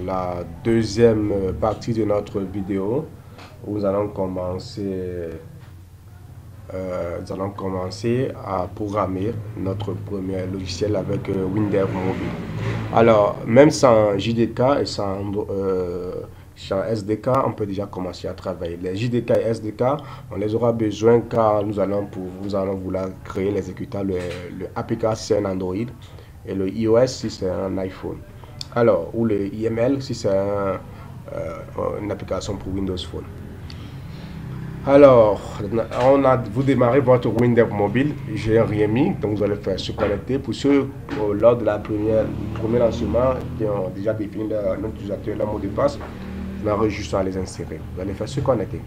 la deuxième partie de notre vidéo où nous allons commencer à programmer notre premier logiciel avec Windev Mobile. Alors, même sans JDK et sans SDK, on peut déjà commencer à travailler. Les JDK et SDK, on les aura besoin car nous allons vouloir créer l'exécutable, le APK si c'est un Android et le iOS si c'est un iPhone. Alors, ou le IML si c'est une application pour Windows Phone. Alors, vous démarrez votre Windev Mobile, j'ai rien mis, donc vous allez faire se connecter. Pour ceux, lors de du premier lancement, qui ont déjà défini leur utilisateur, leur mot de passe, vous n'aurez juste à les insérer. Vous allez faire se connecter.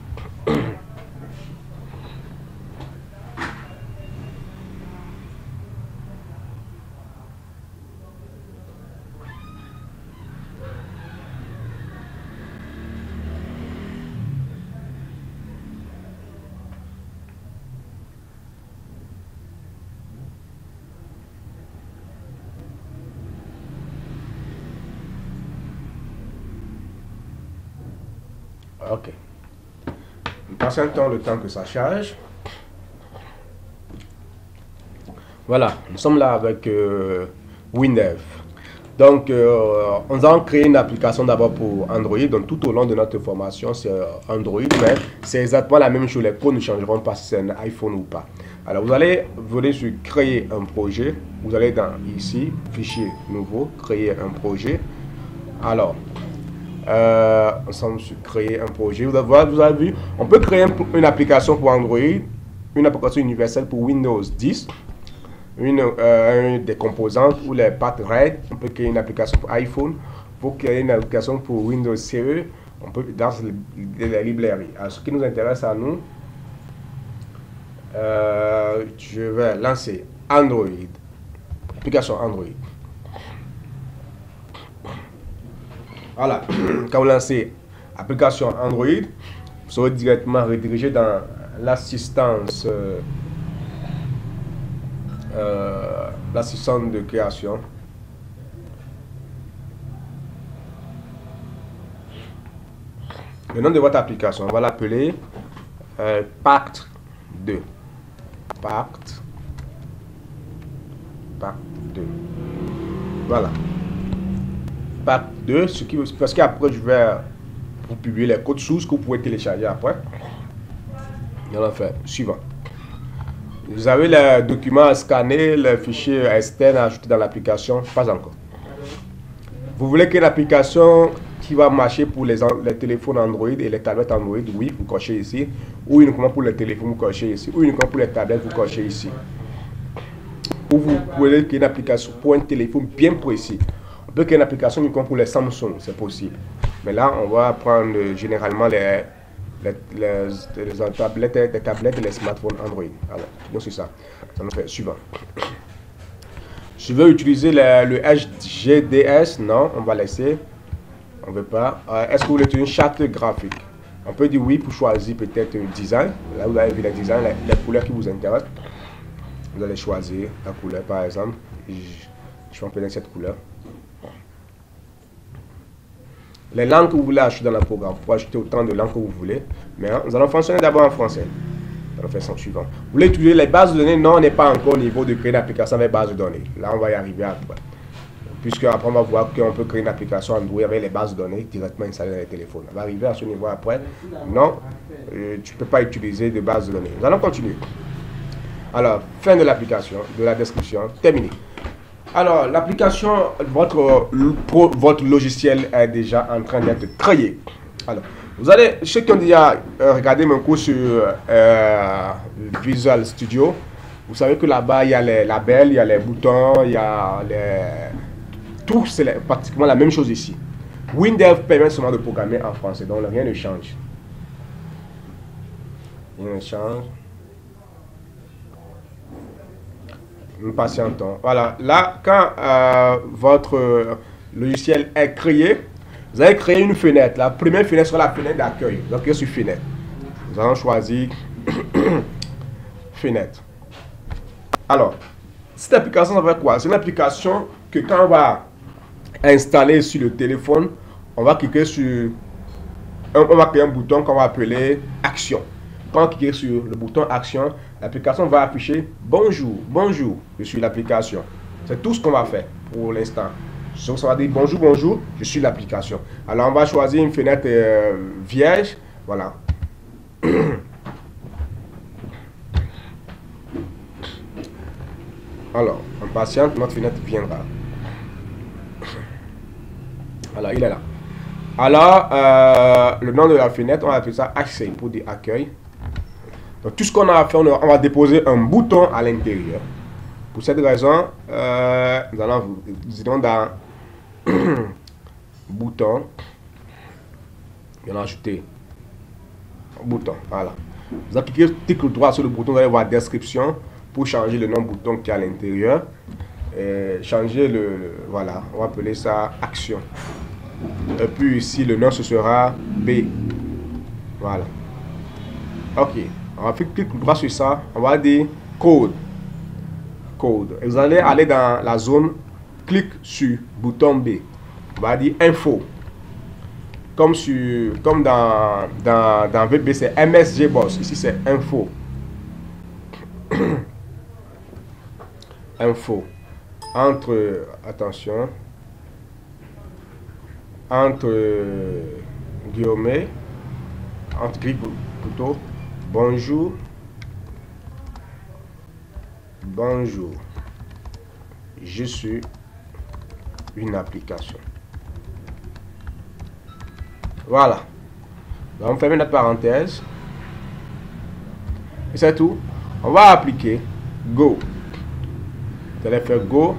Ok. Patientons le temps que ça charge. Voilà, nous sommes là avec Windev. Donc, nous allons créer une application d'abord pour Android. Donc, tout au long de notre formation, c'est Android, mais c'est exactement la même chose. Les codes ne changeront pas si c'est un iPhone ou pas. Alors, vous allez venir sur créer un projet. Vous allez dans ici, fichier nouveau, créer un projet. Alors, ensemble sur créer un projet. Vous avez vu, on peut créer une application pour Android, une application universelle pour Windows 10, des composantes ou les pattes RAID. On peut créer une application pour iPhone. Pour créer une application pour Windows CE, on peut dans les librairies. Alors, ce qui nous intéresse à nous, je vais lancer Android, application Android. Voilà, quand vous lancez application Android, vous serez directement redirigé dans l'assistance l'assistante de création. Le nom de votre application, on va l'appeler Pacte 2. Pacte 2. Voilà. Pacte 2, parce qu'après je vais vous publier les codes sources que vous pouvez télécharger après. On va faire suivant. Vous avez les documents à scanner, les fichiers externes à ajouter dans l'application, pas encore. Vous voulez que l'application qui va marcher pour les téléphones Android et les tablettes Android, oui, vous cochez ici. Ou uniquement pour les téléphones, vous cochez ici. Ou uniquement pour les tablettes, vous cochez ici. Ou vous voulez créer une application pour un téléphone bien précis. On peut créer une application uniquement pour les Samsung, c'est possible. Mais là, on va prendre généralement les tablettes et les smartphones Android. Alors, donc c'est ça. Ça nous fait suivant. Je veux utiliser le HGDS. Non, on va laisser. On ne veut pas. Est-ce que vous voulez utiliser une charte graphique? On peut dire oui pour choisir peut-être design. Là, vous avez vu les designs, les couleurs qui vous intéressent. Vous allez choisir la couleur, par exemple. Je vais employer cette couleur. Les langues que vous voulez ajouter dans le programme, vous pouvez ajouter autant de langues que vous voulez. Mais nous allons fonctionner d'abord en français. Nous allons faire ça suivant. Vous voulez utiliser les bases de données? Non, on n'est pas encore au niveau de créer une application avec base de données. Là, on va y arriver après. Puisque après, on va voir qu'on peut créer une application Android avec les bases de données directement installées dans les téléphones. On va arriver à ce niveau après. Non, tu ne peux pas utiliser de base de données. Nous allons continuer. Alors, fin de l'application, de la description, terminé. Alors, l'application, votre logiciel est déjà en train d'être créé. Alors, vous allez, ceux qui ont déjà regardé mon cours sur Visual Studio, vous savez que là-bas, il y a les labels, il y a les boutons, il y a tout, c'est pratiquement la même chose ici. Windev permet seulement de programmer en français, donc rien ne change. Rien ne change. Nous patientons. Voilà, là, quand votre logiciel est créé, vous allez créer une fenêtre. La première fenêtre sera la fenêtre d'accueil. Donc, sur fenêtre. Nous allons choisir fenêtre. Alors, cette application, ça va quoi? C'est une application que quand on va installer sur le téléphone, on va cliquer sur, on va créer un bouton qu'on va appeler action. Quand on clique sur le bouton action, l'application va afficher bonjour, bonjour, je suis l'application. C'est tout ce qu'on va faire pour l'instant. Donc ça va dire bonjour, bonjour, je suis l'application. Alors on va choisir une fenêtre vierge, voilà. Alors, on patiente, notre fenêtre viendra. Alors, il est là. Alors, le nom de la fenêtre, on va appeler ça accès pour dire accueil. Donc, tout ce qu'on a à faire, on va déposer un bouton à l'intérieur. Pour cette raison, nous allons dans bouton. Nous allons ajouter un bouton. Voilà. Vous appliquez clic droit sur le bouton, vous allez voir description pour changer le nom bouton qui est à l'intérieur. Changer voilà, on va appeler ça action. Et puis ici, le nom ce sera B. Voilà. Ok. On va faire clic droit sur ça. On va dire code. Code. Et vous allez aller dans la zone, clic sur bouton B. On va dire info. Comme dans VB, c'est MSG Boss. Ici, c'est info. Info. Attention. Guillemets. Entre clic plutôt. Bonjour. Bonjour. Je suis une application. Voilà. Donc, on ferme notre parenthèse. Et c'est tout. On va appliquer Go. Vous allez faire Go.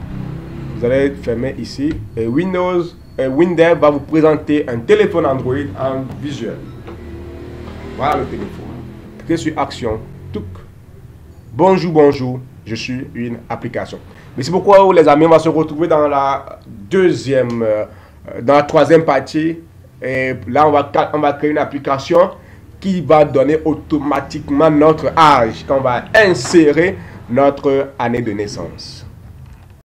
Vous allez fermer ici. Et Windows va vous présenter un téléphone Android en visuel. Voilà le téléphone. Cliquez sur Action. Touc. Bonjour, bonjour. Je suis une application. Mais c'est pourquoi, les amis, on va se retrouver dans la troisième partie. Et là, on va créer une application qui va donner automatiquement notre âge quand on va insérer notre année de naissance.